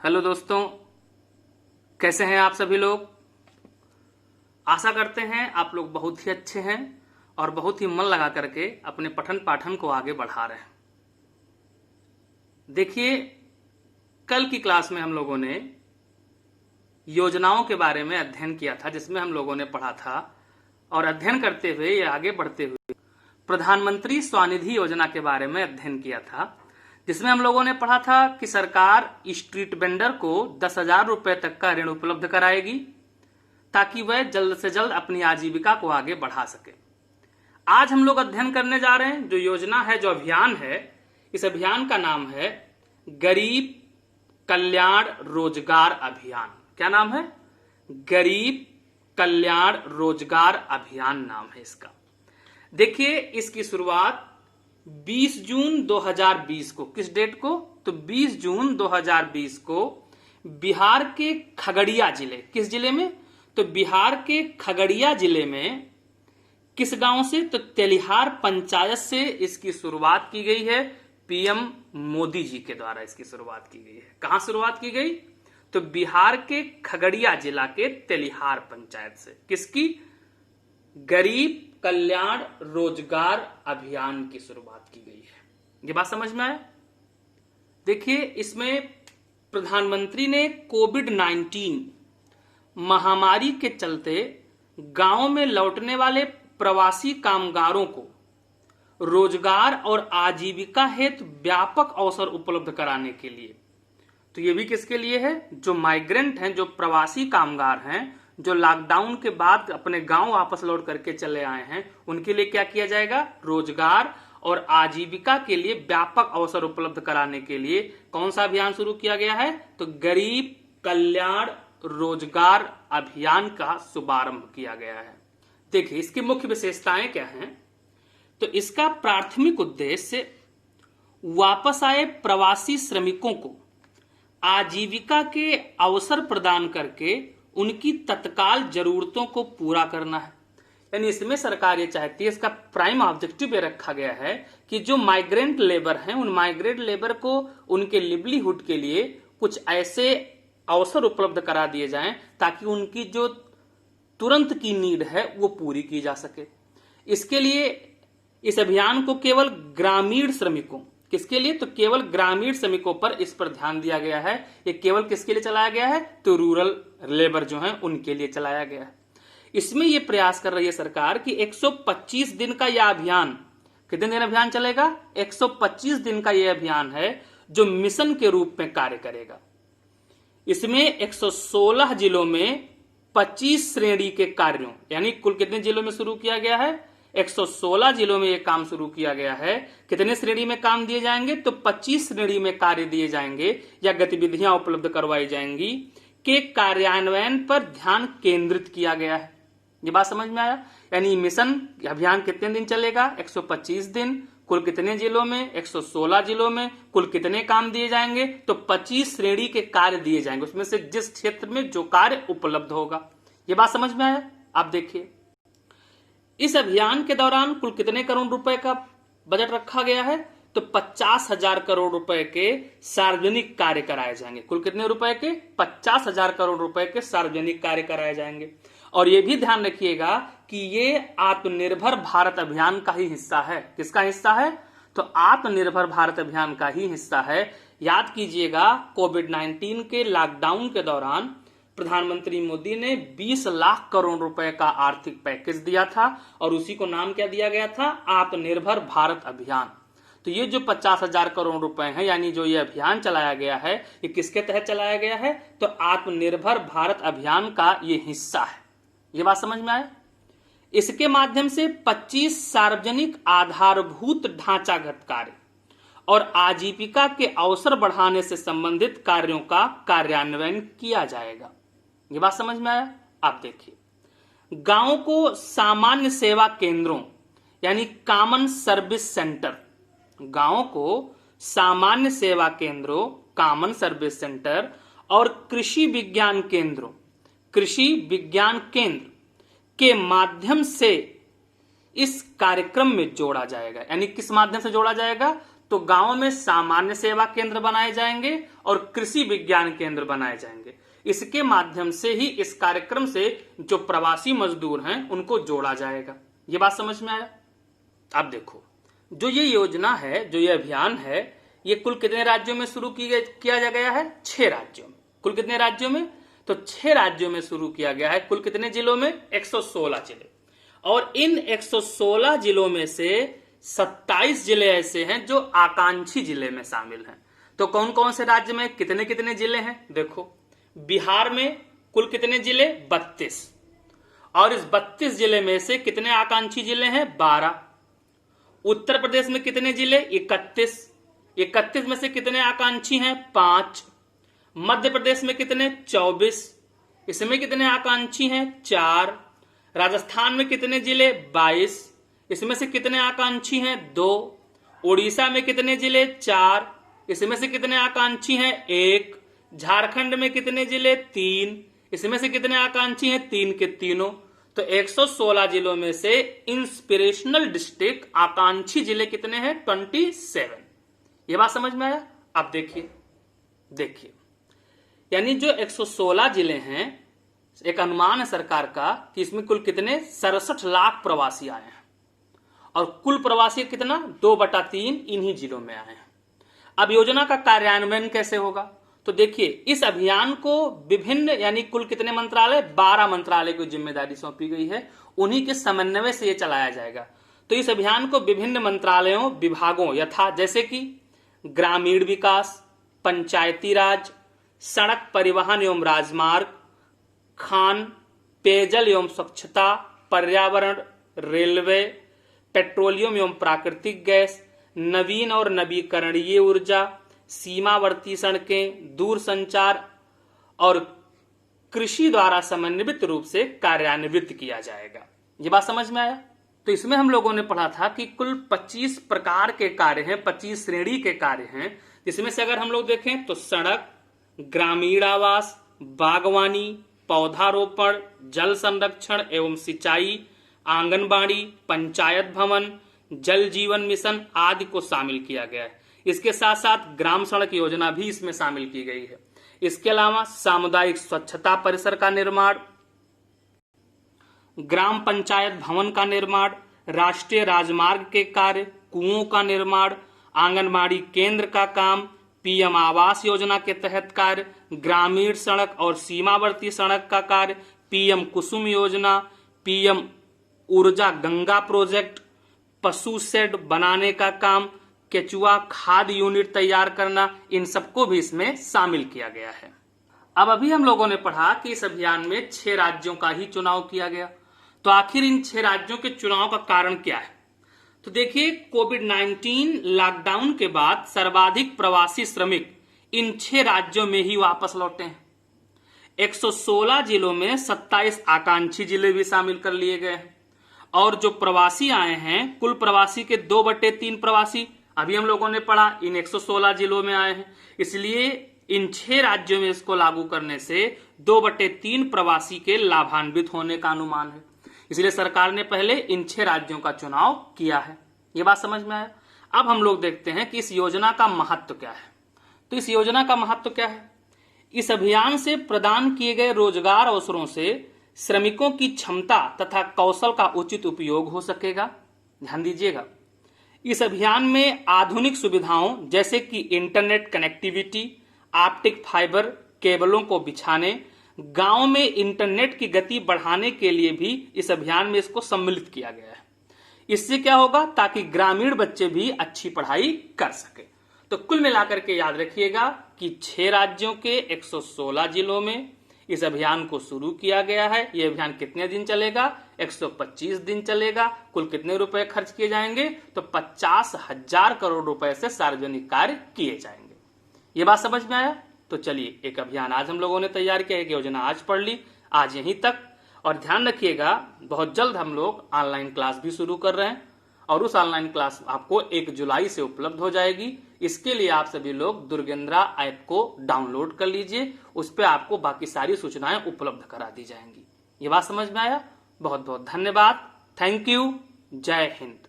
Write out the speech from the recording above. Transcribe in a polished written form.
Hello दोस्तों, कैसे हैं आप सभी लोग। आशा करते हैं आप लोग बहुत ही अच्छे हैं और बहुत ही मन लगा करके अपने पठन पाठन को आगे बढ़ा रहे हैं। देखिए, कल की क्लास में हम लोगों ने योजनाओं के बारे में अध्ययन किया था, जिसमें हम लोगों ने पढ़ा था और अध्ययन करते हुए या आगे बढ़ते हुए प्रधानमंत्री स्वनिधि योजना के बारे में अध्ययन किया था, जिसमें हम लोगों ने पढ़ा था कि सरकार स्ट्रीट वेंडर को 10,000 रुपए तक का ऋण उपलब्ध कराएगी ताकि वह जल्द से जल्द अपनी आजीविका को आगे बढ़ा सके। आज हम लोग अध्ययन करने जा रहे हैं जो योजना है, जो अभियान है। इस अभियान का नाम है गरीब कल्याण रोजगार अभियान। क्या नाम है? गरीब कल्याण रोजगार अभियान नाम है इसका। देखिए, इसकी शुरुआत 20 जून 2020 को, किस डेट को? तो 20 जून 2020 को बिहार के खगड़िया जिले, किस जिले में? तो बिहार के खगड़िया जिले में किस गांव से? तो तेलिहार पंचायत से इसकी शुरुआत की गई है। पीएम मोदी जी के द्वारा इसकी शुरुआत की गई है। कहां शुरुआत की गई? तो बिहार के खगड़िया जिला के तेलिहार पंचायत से। किसकी? गरीब कल्याण रोजगार अभियान की शुरुआत की गई है। ये बात समझ में आया? देखिए, इसमें प्रधानमंत्री ने कोविड-19 महामारी के चलते गांव में लौटने वाले प्रवासी कामगारों को रोजगार और आजीविका हेतु व्यापक अवसर उपलब्ध कराने के लिए, तो ये भी किसके लिए है? जो माइग्रेंट हैं, जो प्रवासी कामगार हैं, जो लॉकडाउन के बाद अपने गांव वापस लौट करके चले आए हैं, उनके लिए क्या किया जाएगा? रोजगार और आजीविका के लिए व्यापक अवसर उपलब्ध कराने के लिए कौन सा अभियान शुरू किया गया है? तो गरीब कल्याण रोजगार अभियान का शुभारंभ किया गया है। देखिए, इसकी मुख्य विशेषताएं क्या हैं? तो इसका प्राथमिक उद्देश्य वापस आए प्रवासी श्रमिकों को आजीविका के अवसर प्रदान करके उनकी तत्काल जरूरतों को पूरा करना है। यानी इसमें सरकार ये चाहती है, इसका प्राइम ऑब्जेक्टिव ये रखा गया है कि जो माइग्रेंट लेबर हैं, उन माइग्रेंट लेबर को उनके लिवलीहुड के लिए कुछ ऐसे अवसर उपलब्ध करा दिए जाएं ताकि उनकी जो तुरंत की नीड है वो पूरी की जा सके। इसके लिए इस अभियान को केवल ग्रामीण श्रमिकों, किसके लिए? तो केवल ग्रामीण श्रमिकों पर इस पर ध्यान दिया गया है। ये केवल किसके लिए चलाया गया है? तो रूरल लेबर जो हैं उनके लिए चलाया गया है। इसमें यह प्रयास कर रही है सरकार कि 125 दिन का यह अभियान, कितने दिन अभियान चलेगा? 125 दिन का यह अभियान है जो मिशन के रूप में कार्य करेगा। इसमें 116 जिलों में 25 श्रेणी के कार्यों, यानी कुल कितने जिलों में शुरू किया गया है? 116 जिलों में यह काम शुरू किया गया है। कितने श्रेणी में काम दिए जाएंगे? तो 25 श्रेणी में कार्य दिए जाएंगे या गतिविधियां उपलब्ध करवाई जाएंगी के कार्यान्वयन पर ध्यान केंद्रित किया गया है। ये बात समझ में आया? यानी मिशन अभियान कितने दिन चलेगा? 125 दिन। कुल कितने जिलों में? 116 जिलों में। कुल कितने काम दिए जाएंगे? तो 25 श्रेणी के कार्य दिए जाएंगे, उसमें से जिस क्षेत्र में जो कार्य उपलब्ध होगा। ये बात समझ में आया? आप देखिए, इस अभियान के दौरान कुल कितने करोड़ रुपए का बजट रखा गया है? तो 50,000 करोड़ रुपए के सार्वजनिक कार्य कराए जाएंगे। कुल कितने रुपए के? 50,000 करोड़ रुपए के सार्वजनिक कार्य कराए जाएंगे। और यह भी ध्यान रखिएगा कि ये आत्मनिर्भर भारत अभियान का ही हिस्सा है। किसका हिस्सा है? तो आत्मनिर्भर भारत अभियान का ही हिस्सा है। याद कीजिएगा, कोविड-19 के लॉकडाउन के दौरान प्रधानमंत्री मोदी ने 20 लाख करोड़ रुपए का आर्थिक पैकेज दिया था और उसी को नाम क्या दिया गया था? आत्मनिर्भर भारत अभियान। तो ये जो 50,000 करोड़ रुपए हैं, यानी जो ये अभियान चलाया गया है, ये किसके तहत चलाया गया है? तो आत्मनिर्भर भारत अभियान का ये हिस्सा है। ये बात समझ में आया? इसके माध्यम से 25 सार्वजनिक आधारभूत ढांचागत कार्य और आजीविका के अवसर बढ़ाने से संबंधित कार्यों का कार्यान्वयन किया जाएगा। ये बात समझ में आया? आप देखिए, गांवों को सामान्य सेवा केंद्रों यानी कॉमन सर्विस सेंटर, गांवों को सामान्य सेवा केंद्रों, कॉमन सर्विस सेंटर और कृषि विज्ञान केंद्रों, कृषि विज्ञान केंद्र के माध्यम से इस कार्यक्रम में जोड़ा जाएगा। यानी किस माध्यम से जोड़ा जाएगा? तो गांवों में सामान्य सेवा केंद्र बनाए जाएंगे और कृषि विज्ञान केंद्र बनाए जाएंगे। इसके माध्यम से ही इस कार्यक्रम से जो प्रवासी मजदूर हैं उनको जोड़ा जाएगा। ये बात समझ में आया? अब देखो, जो ये योजना है, जो ये अभियान है, ये कुल कितने राज्यों में शुरू किया गया है? 6 राज्यों में। कुल कितने राज्यों में? तो 6 राज्यों में शुरू किया गया है। कुल कितने जिलों में? 116 जिले। और इन 116 जिलों में से 27 जिले ऐसे हैं जो आकांक्षी जिले में शामिल हैं। तो कौन कौन से राज्य में कितने कितने जिले हैं? देखो, बिहार में कुल कितने जिले? 32। और इस 32 जिले में से कितने आकांक्षी जिले हैं? 12। उत्तर प्रदेश में कितने जिले? 31। 31 में से कितने आकांक्षी हैं? 5। मध्य प्रदेश में कितने? 24। इसमें कितने आकांक्षी हैं? 4। राजस्थान में कितने जिले? 22। इसमें से कितने आकांक्षी हैं? 2। उड़ीसा में कितने जिले? 4। इसमें से कितने आकांक्षी हैं? 1। झारखंड में कितने जिले? 3। इसमें से कितने आकांक्षी हैं? 3 के तीनों। तो 116 जिलों में से इंस्पिरेशनल डिस्ट्रिक्ट आकांक्षी जिले कितने हैं? 27। ये बात समझ में आया? अब देखिए, यानी जो 116 जिले हैं, एक अनुमान है सरकार का कि इसमें कुल कितने 67 लाख प्रवासी आए हैं और कुल प्रवासी कितना 2/3 इन्हीं जिलों में आए हैं। अब योजना का कार्यान्वयन कैसे होगा? तो देखिए, इस अभियान को विभिन्न यानी कुल कितने मंत्रालय? 12 मंत्रालय को जिम्मेदारी सौंपी गई है। उन्हीं के समन्वय से यह चलाया जाएगा। तो इस अभियान को विभिन्न मंत्रालयों, विभागों यथा जैसे कि ग्रामीण विकास, पंचायती राज, सड़क परिवहन एवं राजमार्ग, खान, पेयजल एवं स्वच्छता, पर्यावरण, रेलवे, पेट्रोलियम एवं प्राकृतिक गैस, नवीन और नवीकरणीय ऊर्जा, सीमावर्ती सड़कें, दूरसंचार और कृषि द्वारा समन्वित रूप से कार्यान्वित किया जाएगा। ये बात समझ में आया? तो इसमें हम लोगों ने पढ़ा था कि कुल 25 प्रकार के कार्य हैं, 25 श्रेणी के कार्य हैं, जिसमें से अगर हम लोग देखें तो सड़क, ग्रामीण आवास, बागवानी, पौधारोपण, जल संरक्षण एवं सिंचाई, आंगनबाड़ी, पंचायत भवन, जल जीवन मिशन आदि को शामिल किया गया है। इसके साथ साथ ग्राम सड़क योजना भी इसमें शामिल की गई है। इसके अलावा सामुदायिक स्वच्छता परिसर का निर्माण, ग्राम पंचायत भवन का निर्माण, राष्ट्रीय राजमार्ग के कार्य, कुओं का निर्माण, आंगनबाड़ी केंद्र का काम, पीएम आवास योजना के तहत कार्य, ग्रामीण सड़क और सीमावर्ती सड़क का कार्य, पीएम कुसुम योजना, पीएम ऊर्जा गंगा प्रोजेक्ट, पशु शेड बनाने का काम, केचुआ खाद यूनिट तैयार करना, इन सबको भी इसमें शामिल किया गया है। अब अभी हम लोगों ने पढ़ा कि इस अभियान में 6 राज्यों का ही चुनाव किया गया। तो आखिर इन 6 राज्यों के चुनाव का कारण क्या है? तो देखिए, कोविड-19 लॉकडाउन के बाद सर्वाधिक प्रवासी श्रमिक इन 6 राज्यों में ही वापस लौटे हैं। 116 जिलों में 27 आकांक्षी जिले भी शामिल कर लिए गए हैं और जो प्रवासी आए हैं, कुल प्रवासी के 2/3 प्रवासी अभी हम लोगों ने पढ़ा इन 116 जिलों में आए हैं। इसलिए इन 6 राज्यों में इसको लागू करने से 2/3 प्रवासी के लाभान्वित होने का अनुमान है। इसलिए सरकार ने पहले इन 6 राज्यों का चुनाव किया है। ये बात समझ में आया? अब हम लोग देखते हैं कि इस योजना का महत्व क्या है। तो इस योजना का महत्व क्या है? इस अभियान से प्रदान किए गए रोजगार अवसरों से श्रमिकों की क्षमता तथा कौशल का उचित उपयोग हो सकेगा। ध्यान दीजिएगा, इस अभियान में आधुनिक सुविधाओं जैसे कि इंटरनेट कनेक्टिविटी, ऑप्टिक फाइबर केबलों को बिछाने, गांव में इंटरनेट की गति बढ़ाने के लिए भी इस अभियान में इसको सम्मिलित किया गया है। इससे क्या होगा? ताकि ग्रामीण बच्चे भी अच्छी पढ़ाई कर सके। तो कुल मिलाकर के याद रखिएगा कि 6 राज्यों के 116 जिलों में इस अभियान को शुरू किया गया है। यह अभियान कितने दिन चलेगा? 125 दिन चलेगा। कुल कितने रुपए खर्च किए जाएंगे? तो 50,000 करोड़ रुपए से सार्वजनिक कार्य किए जाएंगे। ये बात समझ में आया? तो चलिए, एक अभियान आज हम लोगों ने तैयार किया, एक योजना आज पढ़ ली। आज यहीं तक। और ध्यान रखिएगा, बहुत जल्द हम लोग ऑनलाइन क्लास भी शुरू कर रहे हैं और उस ऑनलाइन क्लास आपको 1 जुलाई से उपलब्ध हो जाएगी। इसके लिए आप सभी लोग दुर्गेंद्रा ऐप को डाउनलोड कर लीजिए। उस पर आपको बाकी सारी सूचनाएं उपलब्ध करा दी जाएंगी। ये बात समझ में आया? बहुत बहुत धन्यवाद। Thank you. जय हिंद।